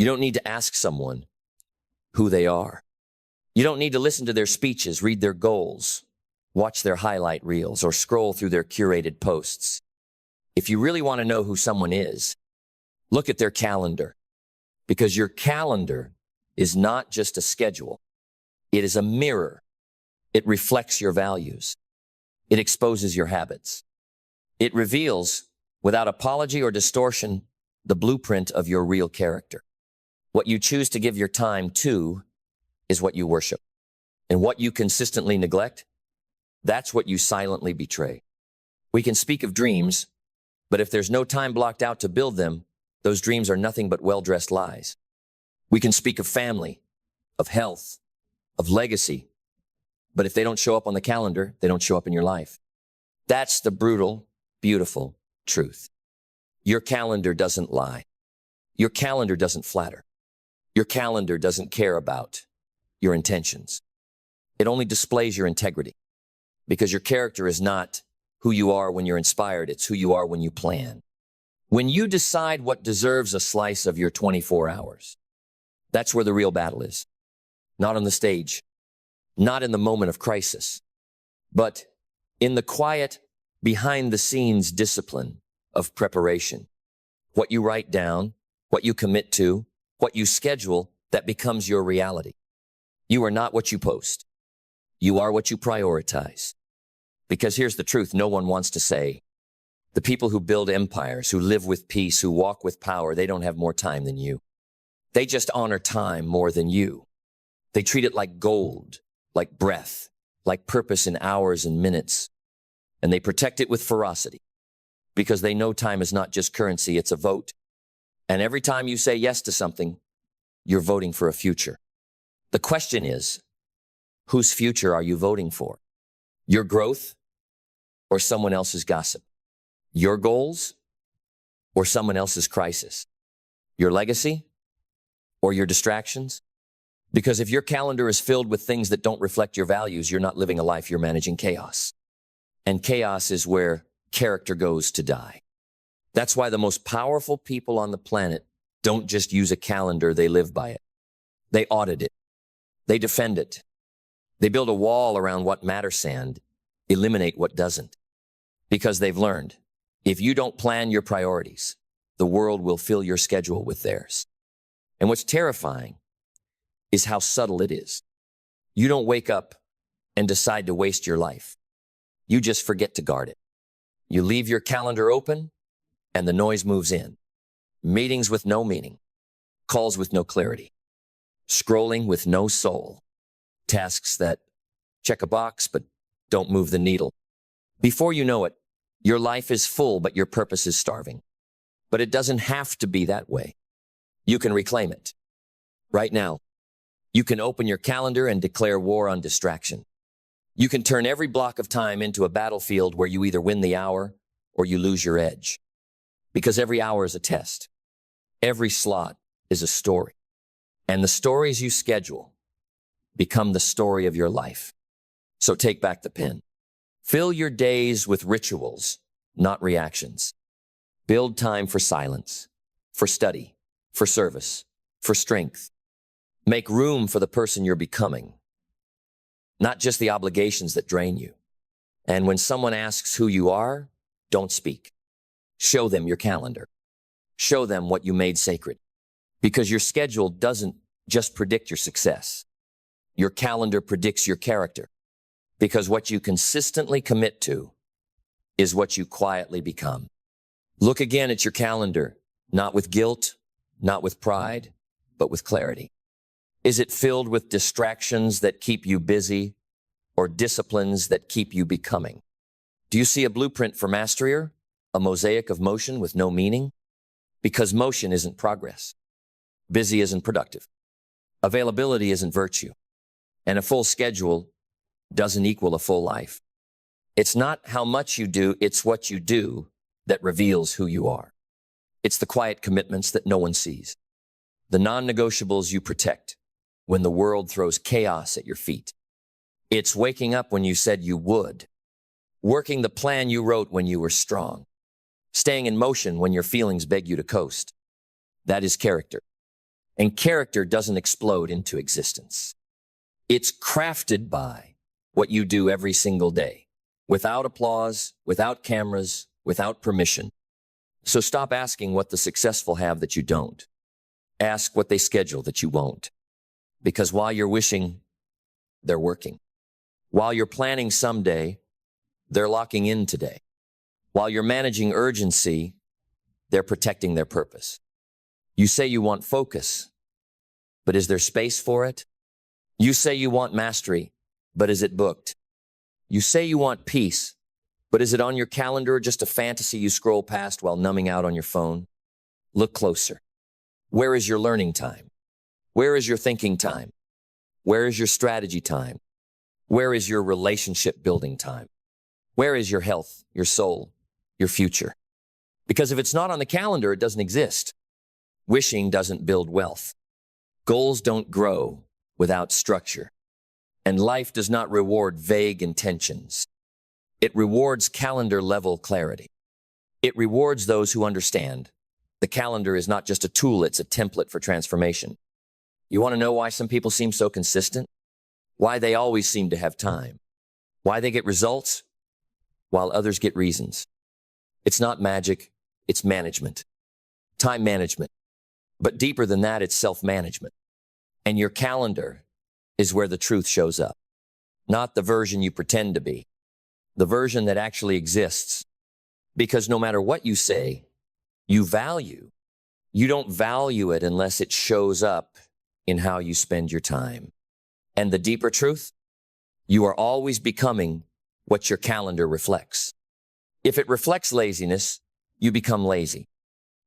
You don't need to ask someone who they are. You don't need to listen to their speeches, read their goals, watch their highlight reels, or scroll through their curated posts. If you really want to know who someone is, look at their calendar, because your calendar is not just a schedule. It is a mirror. It reflects your values. It exposes your habits. It reveals, without apology or distortion, the blueprint of your real character. What you choose to give your time to is what you worship. And what you consistently neglect, that's what you silently betray. We can speak of dreams, but if there's no time blocked out to build them, those dreams are nothing but well-dressed lies. We can speak of family, of health, of legacy, but if they don't show up on the calendar, they don't show up in your life. That's the brutal, beautiful truth. Your calendar doesn't lie. Your calendar doesn't flatter. Your calendar doesn't care about your intentions. It only displays your integrity, because your character is not who you are when you're inspired. It's who you are when you plan. When you decide what deserves a slice of your 24 hours, that's where the real battle is. Not on the stage, not in the moment of crisis, but in the quiet, behind-the-scenes discipline of preparation. What you write down, what you commit to, what you schedule, that becomes your reality. You are not what you post. You are what you prioritize. Because here's the truth, no one wants to say, the people who build empires, who live with peace, who walk with power, they don't have more time than you. They just honor time more than you. They treat it like gold, like breath, like purpose in hours and minutes. And they protect it with ferocity, because they know time is not just currency, it's a vote. And every time you say yes to something, you're voting for a future. The question is, whose future are you voting for? Your growth or someone else's gossip? Your goals or someone else's crisis? Your legacy or your distractions? Because if your calendar is filled with things that don't reflect your values, you're not living a life, you're managing chaos. And chaos is where character goes to die. That's why the most powerful people on the planet don't just use a calendar, they live by it. They audit it. They defend it. They build a wall around what matters and eliminate what doesn't. Because they've learned, if you don't plan your priorities, the world will fill your schedule with theirs. And what's terrifying is how subtle it is. You don't wake up and decide to waste your life. You just forget to guard it. You leave your calendar open and the noise moves in. Meetings with no meaning, calls with no clarity, scrolling with no soul, tasks that check a box but don't move the needle. Before you know it, your life is full but your purpose is starving. But it doesn't have to be that way. You can reclaim it. Right now, you can open your calendar and declare war on distraction. You can turn every block of time into a battlefield where you either win the hour or you lose your edge. Because every hour is a test. Every slot is a story. And the stories you schedule become the story of your life. So take back the pen. Fill your days with rituals, not reactions. Build time for silence, for study, for service, for strength. Make room for the person you're becoming, not just the obligations that drain you. And when someone asks who you are, don't speak. Show them your calendar. Show them what you made sacred. Because your schedule doesn't just predict your success. Your calendar predicts your character. Because what you consistently commit to is what you quietly become. Look again at your calendar, not with guilt, not with pride, but with clarity. Is it filled with distractions that keep you busy or disciplines that keep you becoming? Do you see a blueprint for mastery, a mosaic of motion with no meaning? Because motion isn't progress. Busy isn't productive. Availability isn't virtue. And a full schedule doesn't equal a full life. It's not how much you do, it's what you do that reveals who you are. It's the quiet commitments that no one sees. The non-negotiables you protect when the world throws chaos at your feet. It's waking up when you said you would. Working the plan you wrote when you were strong. Staying in motion when your feelings beg you to coast. That is character. And character doesn't explode into existence. It's crafted by what you do every single day, without applause, without cameras, without permission. So stop asking what the successful have that you don't. Ask what they schedule that you won't. Because while you're wishing, they're working. While you're planning someday, they're locking in today. While you're managing urgency, they're protecting their purpose. You say you want focus, but is there space for it? You say you want mastery, but is it booked? You say you want peace, but is it on your calendar or just a fantasy you scroll past while numbing out on your phone? Look closer. Where is your learning time? Where is your thinking time? Where is your strategy time? Where is your relationship building time? Where is your health, your soul, your future? Because if it's not on the calendar, it doesn't exist. Wishing doesn't build wealth. Goals don't grow without structure. And life does not reward vague intentions. It rewards calendar-level clarity. It rewards those who understand. The calendar is not just a tool, it's a template for transformation. You want to know why some people seem so consistent? Why they always seem to have time? Why they get results while others get reasons? It's not magic, it's management. Time management. But deeper than that, it's self-management. And your calendar is where the truth shows up. Not the version you pretend to be. The version that actually exists. Because no matter what you say, you value. You don't value it unless it shows up in how you spend your time. And the deeper truth, you are always becoming what your calendar reflects. If it reflects laziness, you become lazy.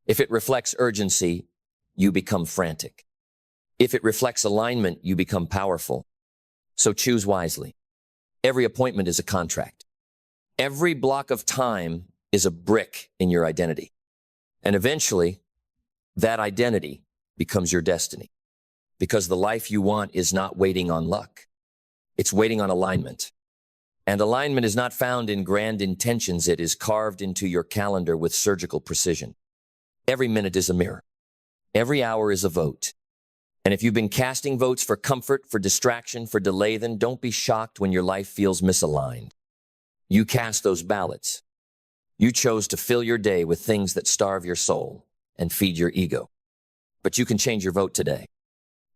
If it reflects urgency, you become frantic. If it reflects alignment, you become powerful. So choose wisely. Every appointment is a contract. Every block of time is a brick in your identity. And eventually, that identity becomes your destiny. Because the life you want is not waiting on luck. It's waiting on alignment. And alignment is not found in grand intentions. It is carved into your calendar with surgical precision. Every minute is a mirror. Every hour is a vote. And if you've been casting votes for comfort, for distraction, for delay, then don't be shocked when your life feels misaligned. You cast those ballots. You chose to fill your day with things that starve your soul and feed your ego. But you can change your vote today.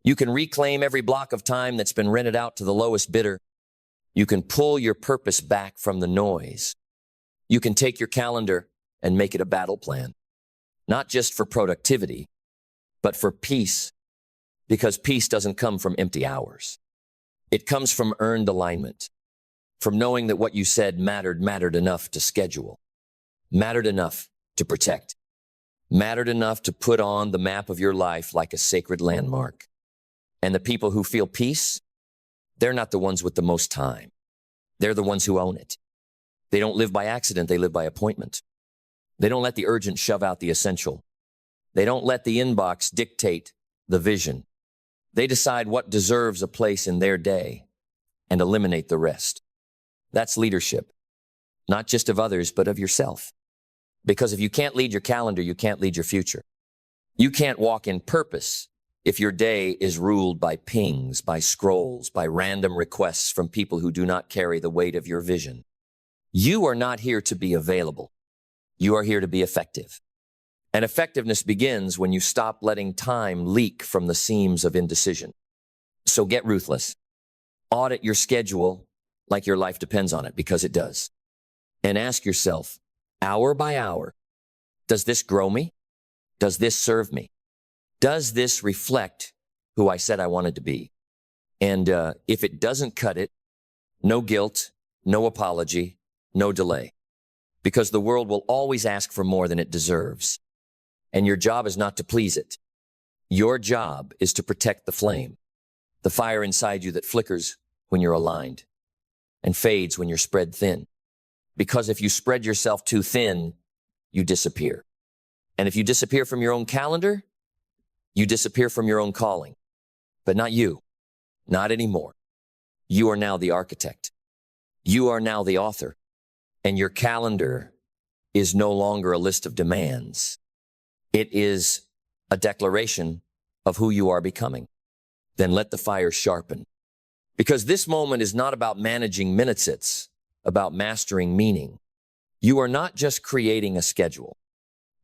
You can reclaim every block of time that's been rented out to the lowest bidder. You can pull your purpose back from the noise. You can take your calendar and make it a battle plan. Not just for productivity, but for peace. Because peace doesn't come from empty hours. It comes from earned alignment. From knowing that what you said mattered enough to schedule. Mattered enough to protect. Mattered enough to put on the map of your life like a sacred landmark. And the people who feel peace, they're not the ones with the most time. They're the ones who own it. They don't live by accident, they live by appointment. They don't let the urgent shove out the essential. They don't let the inbox dictate the vision. They decide what deserves a place in their day and eliminate the rest. That's leadership, not just of others, but of yourself. Because if you can't lead your calendar, you can't lead your future. You can't walk in purpose if your day is ruled by pings, by scrolls, by random requests from people who do not carry the weight of your vision. You are not here to be available. You are here to be effective. And effectiveness begins when you stop letting time leak from the seams of indecision. So get ruthless. Audit your schedule like your life depends on it, because it does. And ask yourself, hour by hour, does this grow me? Does this serve me? Does this reflect who I said I wanted to be? And if it doesn't cut it, no guilt, no apology, no delay. Because the world will always ask for more than it deserves. And your job is not to please it. Your job is to protect the flame, the fire inside you that flickers when you're aligned and fades when you're spread thin. Because if you spread yourself too thin, you disappear. And if you disappear from your own calendar, you disappear from your own calling. But not you. Not anymore. You are now the architect. You are now the author. And your calendar is no longer a list of demands. It is a declaration of who you are becoming. Then let the fire sharpen. Because this moment is not about managing minutes, it's about mastering meaning. You are not just creating a schedule.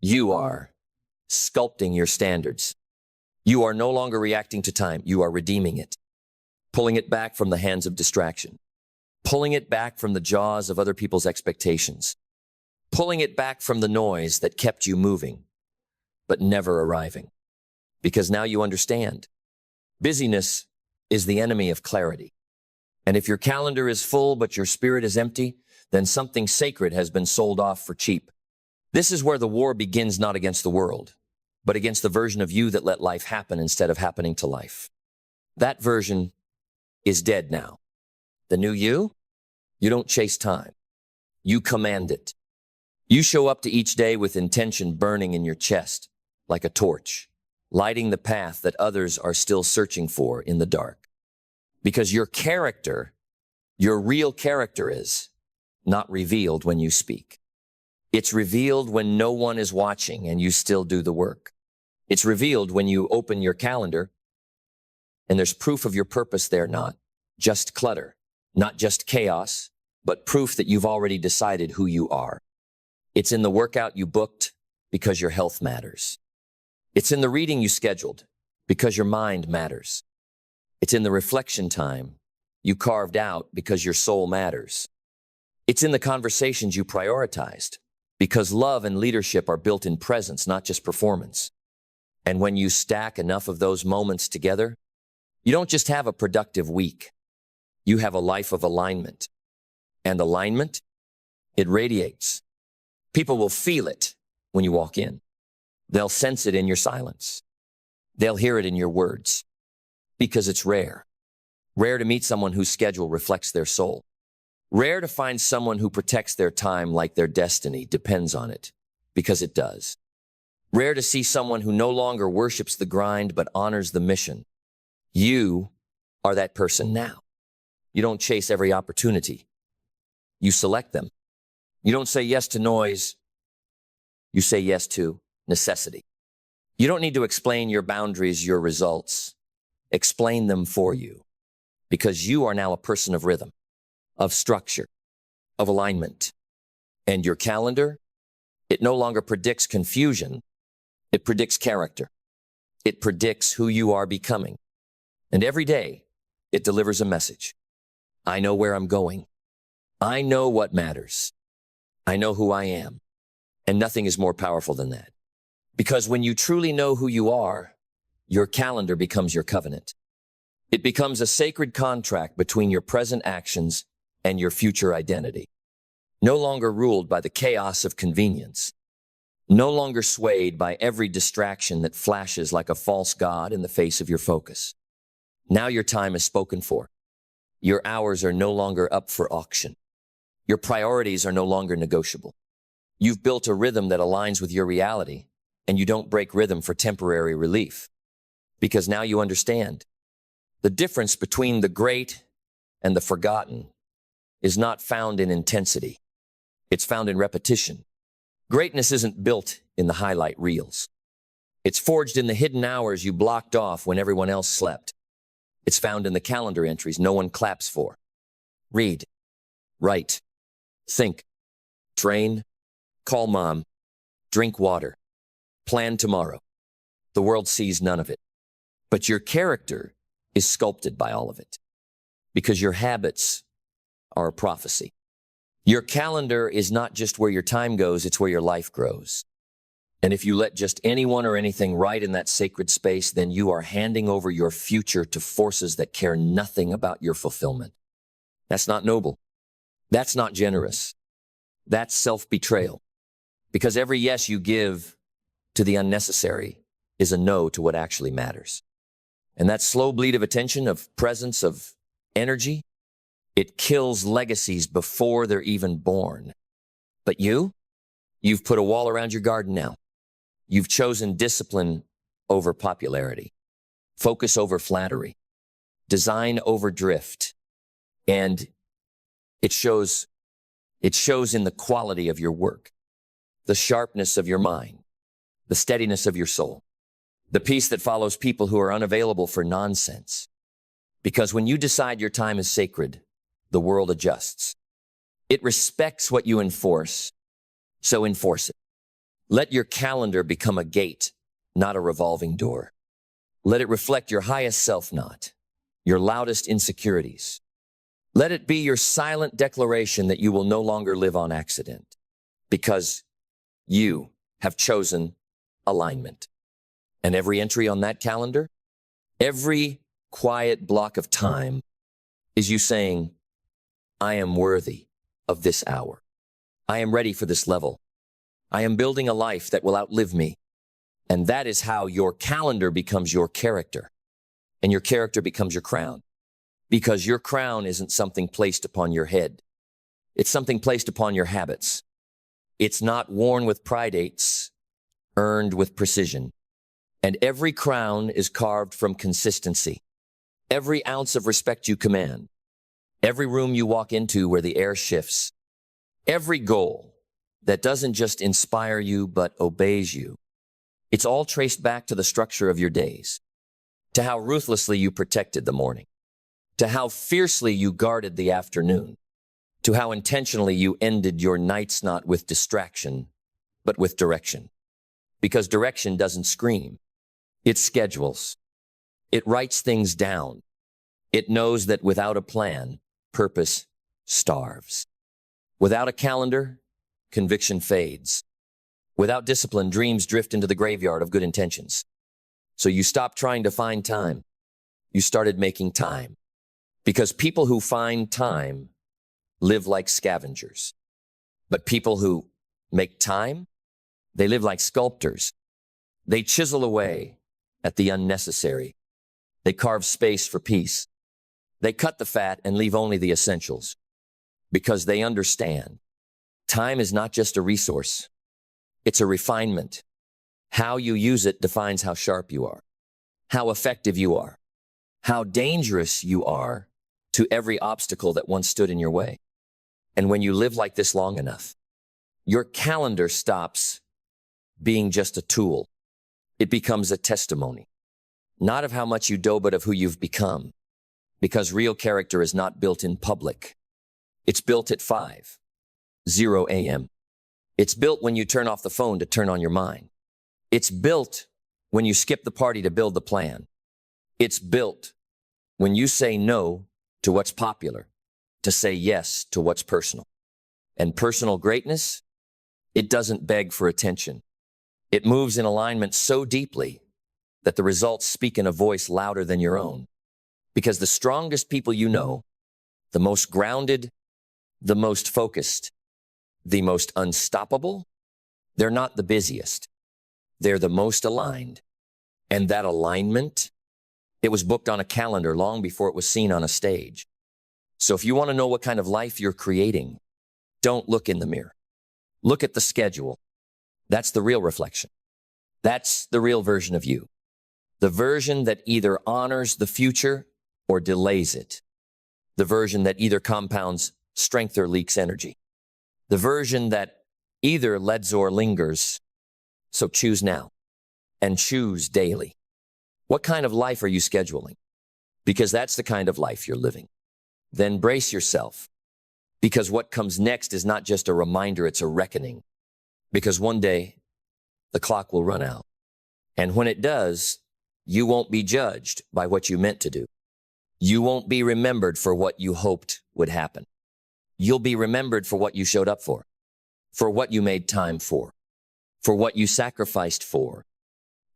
You are sculpting your standards. You are no longer reacting to time. You are redeeming it, pulling it back from the hands of distraction, pulling it back from the jaws of other people's expectations, pulling it back from the noise that kept you moving, but never arriving. Because now you understand. Busyness is the enemy of clarity. And if your calendar is full but your spirit is empty, then something sacred has been sold off for cheap. This is where the war begins, not against the world, but against the version of you that let life happen instead of happening to life. That version is dead now. The new you don't chase time. You command it. You show up to each day with intention burning in your chest like a torch, lighting the path that others are still searching for in the dark. Because your character, your real character is not revealed when you speak. It's revealed when no one is watching and you still do the work. It's revealed when you open your calendar and there's proof of your purpose there, not just clutter, not just chaos, but proof that you've already decided who you are. It's in the workout you booked because your health matters. It's in the reading you scheduled because your mind matters. It's in the reflection time you carved out because your soul matters. It's in the conversations you prioritized because love and leadership are built in presence, not just performance. And when you stack enough of those moments together, you don't just have a productive week. You have a life of alignment. And alignment, it radiates. People will feel it when you walk in. They'll sense it in your silence. They'll hear it in your words. Because it's rare. Rare to meet someone whose schedule reflects their soul. Rare to find someone who protects their time like their destiny depends on it, because it does. Rare to see someone who no longer worships the grind but honors the mission. You are that person now. You don't chase every opportunity. You select them. You don't say yes to noise. You say yes to necessity. You don't need to explain your boundaries, your results. Explain them for you, because you are now a person of rhythm, of structure, of alignment. And your calendar, it no longer predicts confusion. It predicts character. It predicts who you are becoming. And every day, it delivers a message. I know where I'm going. I know what matters. I know who I am. And nothing is more powerful than that. Because when you truly know who you are, your calendar becomes your covenant. It becomes a sacred contract between your present actions and your future identity. No longer ruled by the chaos of convenience. No longer swayed by every distraction that flashes like a false god in the face of your focus. Now your time is spoken for. Your hours are no longer up for auction. Your priorities are no longer negotiable. You've built a rhythm that aligns with your reality, and you don't break rhythm for temporary relief. Because now you understand. The difference between the great and the forgotten is not found in intensity. It's found in repetition. Greatness isn't built in the highlight reels. It's forged in the hidden hours you blocked off when everyone else slept. It's found in the calendar entries no one claps for. Read, write, think, train, call mom, drink water, plan tomorrow. The world sees none of it. But your character is sculpted by all of it. Because your habits are a prophecy. Your calendar is not just where your time goes, it's where your life grows. And if you let just anyone or anything write in that sacred space, then you are handing over your future to forces that care nothing about your fulfillment. That's not noble. That's not generous. That's self-betrayal. Because every yes you give to the unnecessary is a no to what actually matters. And that slow bleed of attention, of presence, of energy, it kills legacies before they're even born. But you've put a wall around your garden now. You've chosen discipline over popularity, focus over flattery, design over drift. And it shows in the quality of your work, the sharpness of your mind, the steadiness of your soul. The peace that follows people who are unavailable for nonsense. Because when you decide your time is sacred, the world adjusts. It respects what you enforce, so enforce it. Let your calendar become a gate, not a revolving door. Let it reflect your highest self, not your loudest insecurities. Let it be your silent declaration that you will no longer live on accident, because you have chosen alignment. And every entry on that calendar, every quiet block of time, is you saying, I am worthy of this hour. I am ready for this level. I am building a life that will outlive me. And that is how your calendar becomes your character, and your character becomes your crown. Because your crown isn't something placed upon your head. It's something placed upon your habits. It's not worn with pride, it's earned with precision. And every crown is carved from consistency. Every ounce of respect you command, every room you walk into where the air shifts, every goal that doesn't just inspire you but obeys you, it's all traced back to the structure of your days, to how ruthlessly you protected the morning, to how fiercely you guarded the afternoon, to how intentionally you ended your nights not with distraction, but with direction. Because direction doesn't scream. It schedules. It writes things down. It knows that without a plan, purpose starves. Without a calendar, conviction fades. Without discipline, dreams drift into the graveyard of good intentions. So you stopped trying to find time. You started making time. Because people who find time live like scavengers. But people who make time, they live like sculptors. They chisel away at the unnecessary. They carve space for peace. They cut the fat and leave only the essentials. Because they understand time is not just a resource. It's a refinement. How you use it defines how sharp you are, how effective you are, how dangerous you are to every obstacle that once stood in your way. And when you live like this long enough, your calendar stops being just a tool. It becomes a testimony, not of how much you do, but of who you've become. Because real character is not built in public. It's built at 5:00 a.m. It's built when you turn off the phone to turn on your mind. It's built when you skip the party to build the plan. It's built when you say no to what's popular, to say yes to what's personal. And personal greatness, it doesn't beg for attention. It moves in alignment so deeply that the results speak in a voice louder than your own. Because the strongest people you know, the most grounded, the most focused, the most unstoppable, they're not the busiest. They're the most aligned. And that alignment, it was booked on a calendar long before it was seen on a stage. So if you want to know what kind of life you're creating, don't look in the mirror. Look at the schedule. That's the real reflection. That's the real version of you. The version that either honors the future or delays it. The version that either compounds strength or leaks energy. The version that either leads or lingers. So choose now and choose daily. What kind of life are you scheduling? Because that's the kind of life you're living. Then brace yourself. Because what comes next is not just a reminder, it's a reckoning. Because one day, the clock will run out. And when it does, you won't be judged by what you meant to do. You won't be remembered for what you hoped would happen. You'll be remembered for what you showed up for what you made time for what you sacrificed for,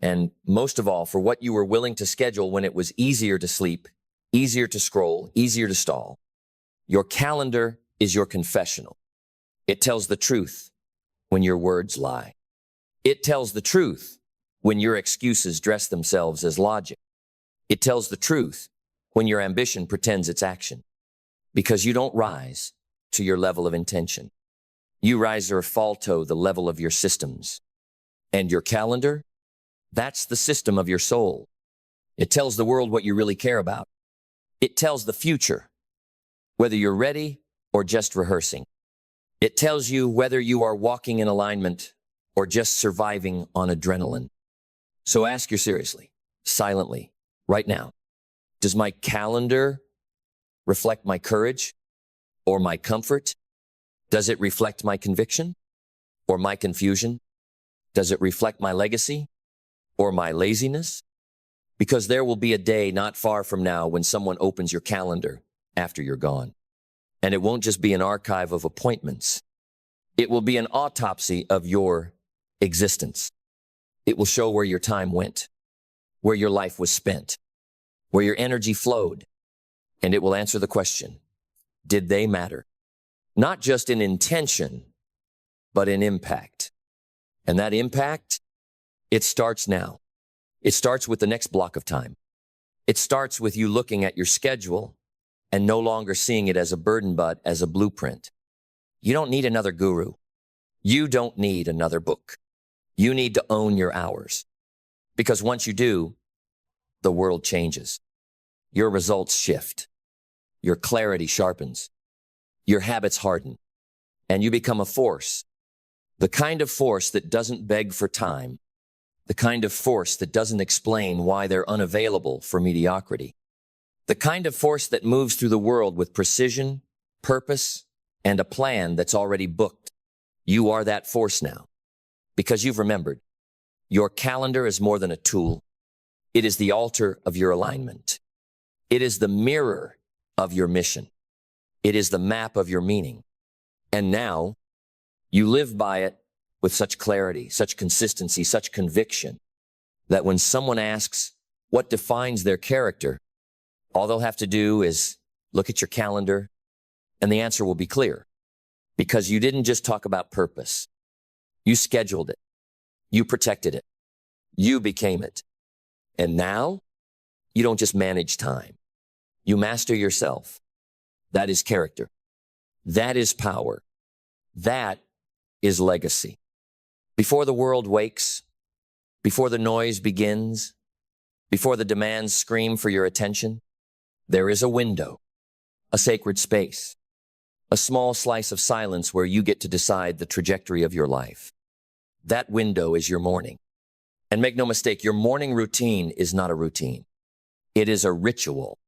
and most of all, for what you were willing to schedule when it was easier to sleep, easier to scroll, easier to stall. Your calendar is your confessional. It tells the truth when your words lie. It tells the truth when your excuses dress themselves as logic. It tells the truth when your ambition pretends it's action. Because you don't rise to your level of intention. You rise or fall to the level of your systems. And your calendar, that's the system of your soul. It tells the world what you really care about. It tells the future, whether you're ready or just rehearsing. It tells you whether you are walking in alignment or just surviving on adrenaline. So ask you seriously, silently, right now, does my calendar reflect my courage or my comfort? Does it reflect my conviction or my confusion? Does it reflect my legacy or my laziness? Because there will be a day not far from now when someone opens your calendar after you're gone. And it won't just be an archive of appointments. It will be an autopsy of your existence. It will show where your time went, where your life was spent, where your energy flowed. And it will answer the question, did they matter? Not just in intention, but in impact. And that impact, it starts now. It starts with the next block of time. It starts with you looking at your schedule and no longer seeing it as a burden, but as a blueprint. You don't need another guru. You don't need another book. You need to own your hours. Because once you do, the world changes. Your results shift. Your clarity sharpens. Your habits harden. And you become a force. The kind of force that doesn't beg for time. The kind of force that doesn't explain why they're unavailable for mediocrity. The kind of force that moves through the world with precision, purpose, and a plan that's already booked. You are that force now. Because you've remembered, your calendar is more than a tool. It is the altar of your alignment. It is the mirror of your mission. It is the map of your meaning. And now, you live by it with such clarity, such consistency, such conviction, that when someone asks what defines their character, all they'll have to do is look at your calendar, and the answer will be clear. Because you didn't just talk about purpose. You scheduled it. You protected it. You became it. And now, you don't just manage time. You master yourself. That is character. That is power. That is legacy. Before the world wakes, before the noise begins, before the demands scream for your attention, there is a window, a sacred space, a small slice of silence where you get to decide the trajectory of your life. That window is your morning. And make no mistake, your morning routine is not a routine. It is a ritual.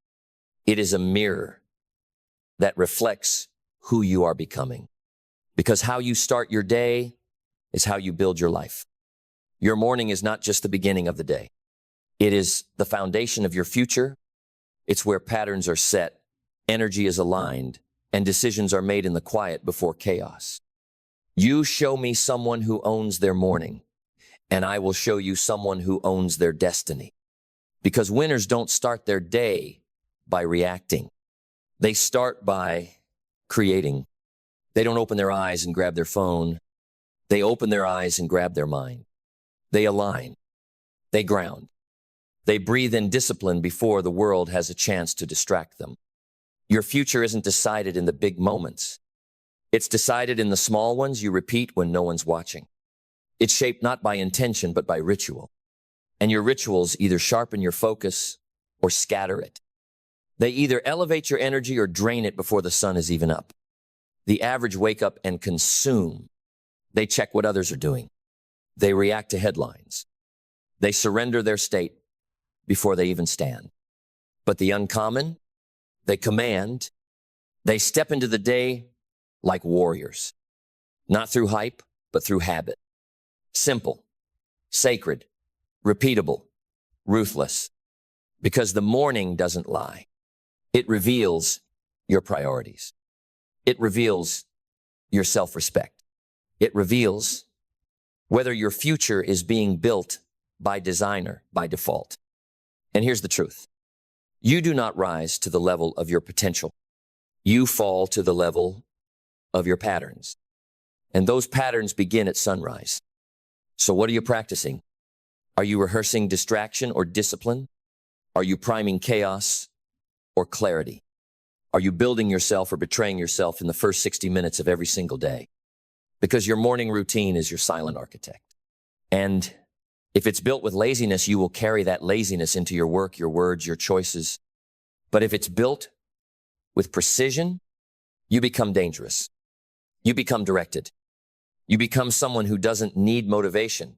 It is a mirror that reflects who you are becoming. Because how you start your day is how you build your life. Your morning is not just the beginning of the day. It is the foundation of your future. It's where patterns are set, energy is aligned, and decisions are made in the quiet before chaos. You show me someone who owns their morning, and I will show you someone who owns their destiny. Because winners don't start their day by reacting. They start by creating. They don't open their eyes and grab their phone. They open their eyes and grab their mind. They align. They ground. They breathe in discipline before the world has a chance to distract them. Your future isn't decided in the big moments. It's decided in the small ones you repeat when no one's watching. It's shaped not by intention, but by ritual. And your rituals either sharpen your focus or scatter it. They either elevate your energy or drain it before the sun is even up. The average wake up and consume. They check what others are doing. They react to headlines. They surrender their state before they even stand. But the uncommon, they command. They step into the day like warriors. Not through hype, but through habit. Simple, sacred, repeatable, ruthless. Because the morning doesn't lie. It reveals your priorities. It reveals your self-respect. It reveals whether your future is being built by design or by default. And here's the truth. You do not rise to the level of your potential. You fall to the level of your patterns. And those patterns begin at sunrise. So what are you practicing? Are you rehearsing distraction or discipline? Are you priming chaos or clarity? Are you building yourself or betraying yourself in the first 60 minutes of every single day? Because your morning routine is your silent architect. And if it's built with laziness, you will carry that laziness into your work, your words, your choices. But if it's built with precision, you become dangerous. You become directed. You become someone who doesn't need motivation,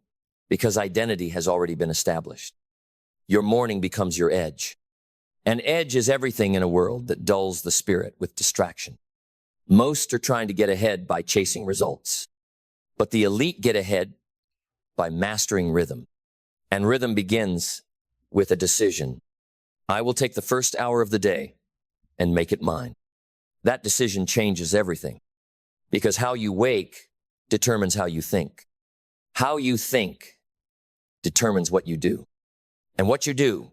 because identity has already been established. Your morning becomes your edge. An edge is everything in a world that dulls the spirit with distraction. Most are trying to get ahead by chasing results, but the elite get ahead by mastering rhythm. And rhythm begins with a decision. I will take the first hour of the day and make it mine. That decision changes everything, because how you wake determines how you think. How you think determines what you do, and what you do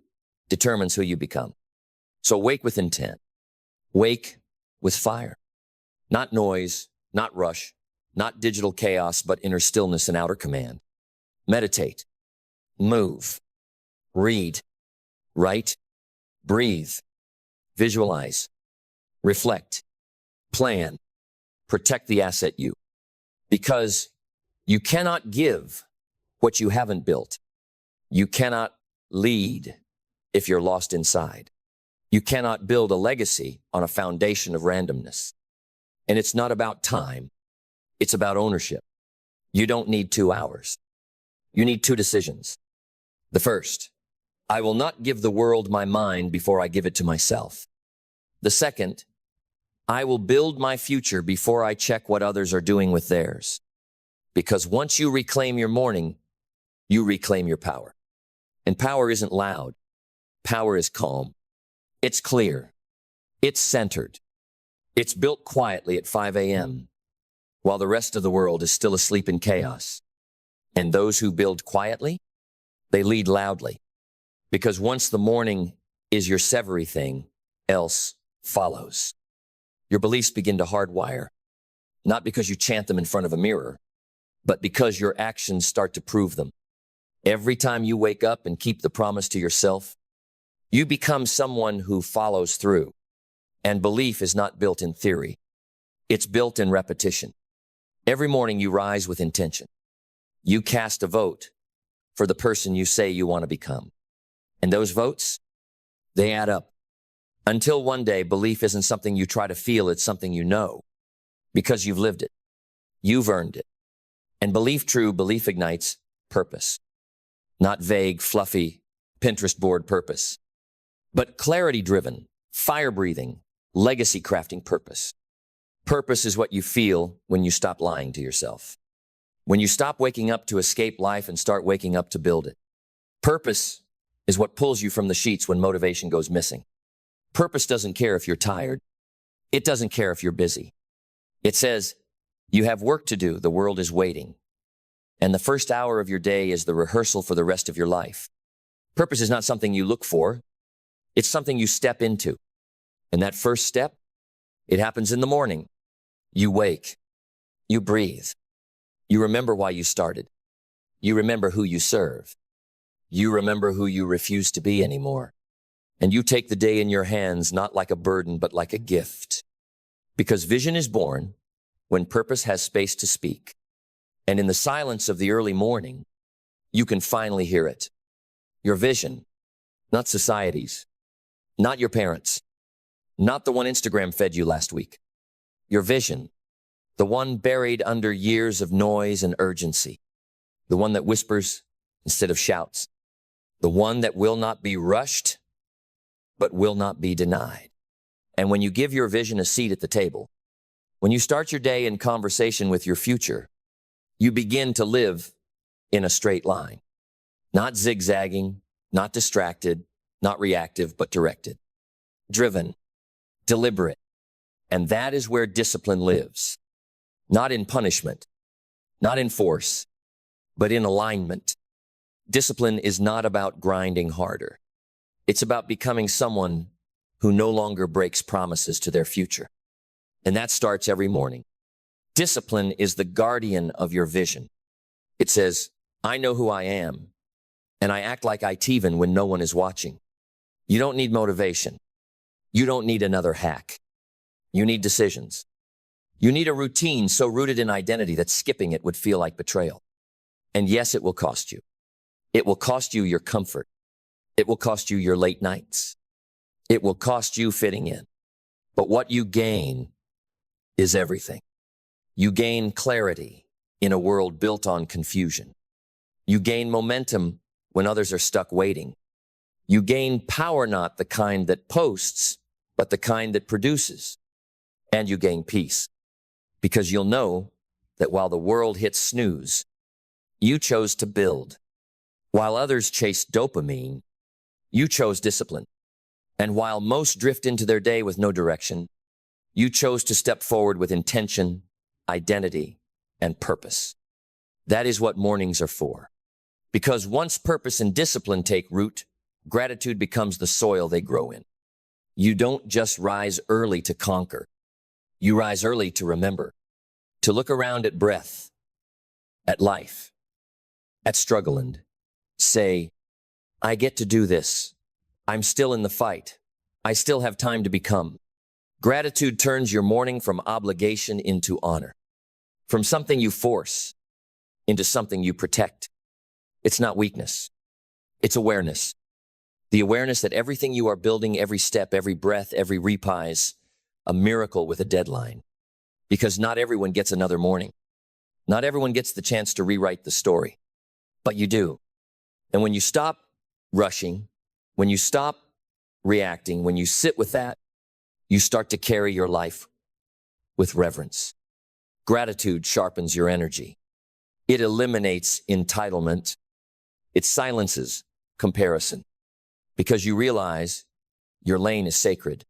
determines who you become. So wake with intent. Wake with fire. Not noise, not rush, not digital chaos, but inner stillness and outer command. Meditate, move, read, write, breathe, visualize, reflect, plan, protect the asset you. Because you cannot give what you haven't built. You cannot lead if you're lost inside. You cannot build a legacy on a foundation of randomness. And it's not about time. It's about ownership. You don't need 2 hours. You need 2 decisions. The first, I will not give the world my mind before I give it to myself. The second, I will build my future before I check what others are doing with theirs. Because once you reclaim your morning, you reclaim your power. And power isn't loud. Power is calm. It's clear. It's centered. It's built quietly at 5 a.m., while the rest of the world is still asleep in chaos. And those who build quietly, they lead loudly. Because once the morning is your everything else follows. Your beliefs begin to hardwire, not because you chant them in front of a mirror, but because your actions start to prove them. Every time you wake up and keep the promise to yourself, you become someone who follows through. And belief is not built in theory. It's built in repetition. Every morning you rise with intention. You cast a vote for the person you say you want to become. And those votes, they add up. Until one day, belief isn't something you try to feel, it's something you know. Because you've lived it. You've earned it. And belief ignites purpose. Not vague, fluffy, Pinterest board purpose. But clarity-driven, fire-breathing, legacy-crafting purpose. Purpose is what you feel when you stop lying to yourself. When you stop waking up to escape life and start waking up to build it. Purpose is what pulls you from the sheets when motivation goes missing. Purpose doesn't care if you're tired. It doesn't care if you're busy. It says, you have work to do, the world is waiting. And the first hour of your day is the rehearsal for the rest of your life. Purpose is not something you look for. It's something you step into. And that first step, it happens in the morning. You wake. You breathe. You remember why you started. You remember who you serve. You remember who you refuse to be anymore. And you take the day in your hands, not like a burden, but like a gift. Because vision is born when purpose has space to speak. And in the silence of the early morning, you can finally hear it. Your vision, not society's, not your parents', not the one Instagram fed you last week. Your vision, the one buried under years of noise and urgency, the one that whispers instead of shouts, the one that will not be rushed, but will not be denied. And when you give your vision a seat at the table, when you start your day in conversation with your future, you begin to live in a straight line, not zigzagging, not distracted, not reactive, but directed, driven, deliberate. And that is where discipline lives, not in punishment, not in force, but in alignment. Discipline is not about grinding harder. It's about becoming someone who no longer breaks promises to their future. And that starts every morning. Discipline is the guardian of your vision. It says, I know who I am, and I act like it even when no one is watching. You don't need motivation. You don't need another hack. You need decisions. You need a routine so rooted in identity that skipping it would feel like betrayal. And yes, it will cost you. It will cost you your comfort. It will cost you your late nights. It will cost you fitting in. But what you gain is everything. You gain clarity in a world built on confusion. You gain momentum when others are stuck waiting. You gain power, not the kind that posts, but the kind that produces. And you gain peace, because you'll know that while the world hits snooze, you chose to build. While others chase dopamine, you chose discipline. And while most drift into their day with no direction, you chose to step forward with intention, identity, and purpose. That is what mornings are for. Because once purpose and discipline take root, gratitude becomes the soil they grow in. You don't just rise early to conquer. You rise early to remember, to look around at breath, at life, at struggle, and say, I get to do this. I'm still in the fight. I still have time to become. Gratitude turns your morning from obligation into honor, from something you force into something you protect. It's not weakness. It's awareness. The awareness that everything you are building, every step, every breath, every reprise, a miracle with a deadline. Because not everyone gets another morning. Not everyone gets the chance to rewrite the story. But you do. And when you stop rushing, when you stop reacting, when you sit with that, you start to carry your life with reverence. Gratitude sharpens your energy. It eliminates entitlement. It silences comparison. Because you realize your lane is sacred.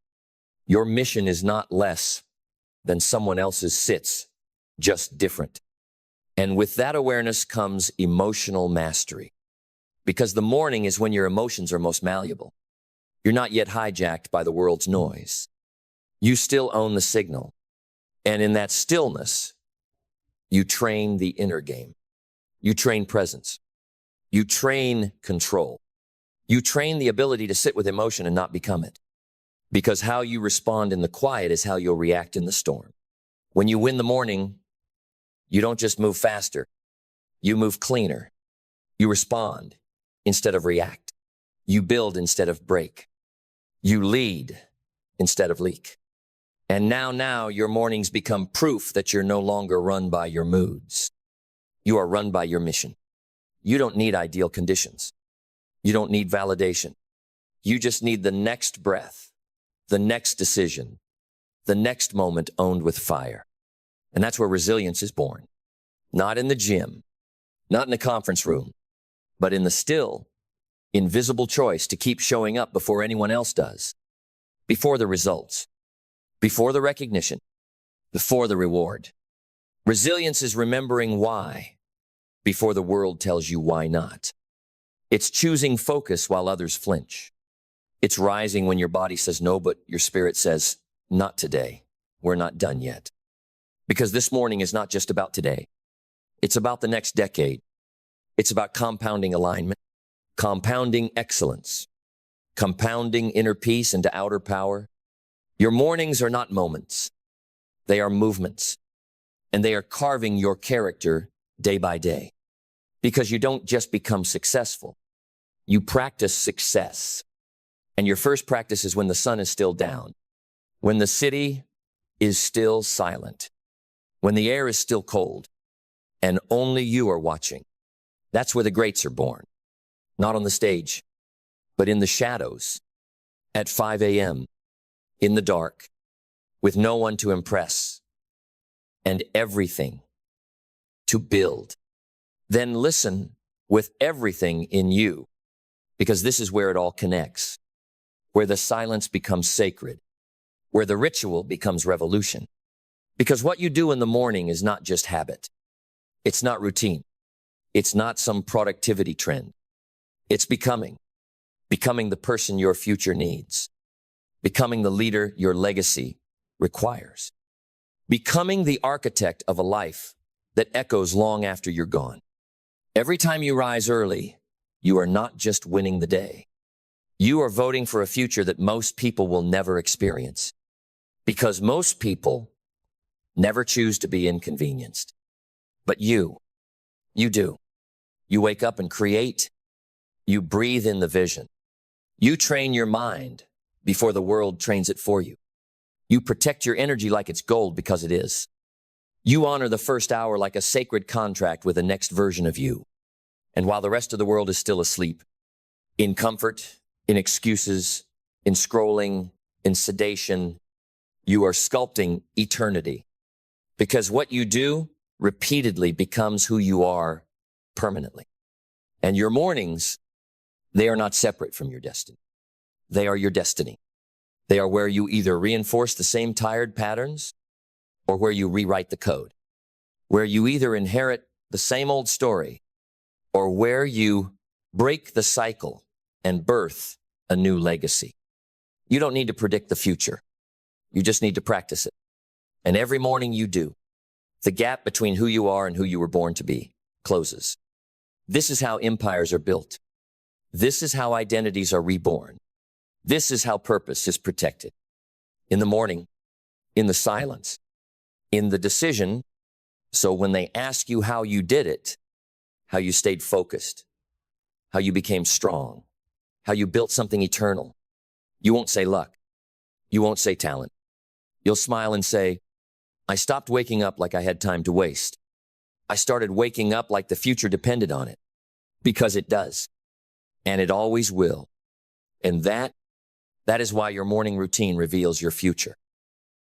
Your mission is not less than someone else's sits, just different. And with that awareness comes emotional mastery. Because the morning is when your emotions are most malleable. You're not yet hijacked by the world's noise. You still own the signal. And in that stillness, you train the inner game. You train presence. You train control. You train the ability to sit with emotion and not become it. Because how you respond in the quiet is how you'll react in the storm. When you win the morning, you don't just move faster. You move cleaner. You respond instead of react. You build instead of break. You lead instead of leak. And now your mornings become proof that you're no longer run by your moods. You are run by your mission. You don't need ideal conditions. You don't need validation. You just need the next breath, the next decision, the next moment owned with fire. And that's where resilience is born. Not in the gym, not in the conference room, but in the still, invisible choice to keep showing up before anyone else does. Before the results, before the recognition, before the reward. Resilience is remembering why before the world tells you why not. It's choosing focus while others flinch. It's rising when your body says no, but your spirit says, not today. We're not done yet. Because this morning is not just about today. It's about the next decade. It's about compounding alignment, compounding excellence, compounding inner peace into outer power. Your mornings are not moments. They are movements. And they are carving your character day by day. Because you don't just become successful. You practice success. And your first practice is when the sun is still down, when the city is still silent, when the air is still cold, and only you are watching. That's where the greats are born. Not on the stage, but in the shadows, at 5 a.m., in the dark, with no one to impress, and everything to build. Then listen with everything in you, because this is where it all connects, where the silence becomes sacred, where the ritual becomes revolution. Because what you do in the morning is not just habit. It's not routine. It's not some productivity trend. It's becoming the person your future needs, becoming the leader your legacy requires, becoming the architect of a life that echoes long after you're gone. Every time you rise early, you are not just winning the day. You are voting for a future that most people will never experience. Because most people never choose to be inconvenienced. But you do. You wake up and create. You breathe in the vision. You train your mind before the world trains it for you. You protect your energy like it's gold because it is. You honor the first hour like a sacred contract with the next version of you. And while the rest of the world is still asleep, in comfort, in excuses, in scrolling, in sedation, you are sculpting eternity. Because what you do repeatedly becomes who you are permanently. And your mornings, they are not separate from your destiny. They are your destiny. They are where you either reinforce the same tired patterns or where you rewrite the code, where you either inherit the same old story or where you break the cycle and birth a new legacy. You don't need to predict the future. You just need to practice it. And every morning you do, the gap between who you are and who you were born to be closes. This is how empires are built. This is how identities are reborn. This is how purpose is protected. In the morning, in the silence, in the decision. So when they ask you how you did it, how you stayed focused, how you became strong, how you built something eternal, you won't say luck. You won't say talent. You'll smile and say, I stopped waking up like I had time to waste. I started waking up like the future depended on it. Because it does. And it always will. And that is why your morning routine reveals your future.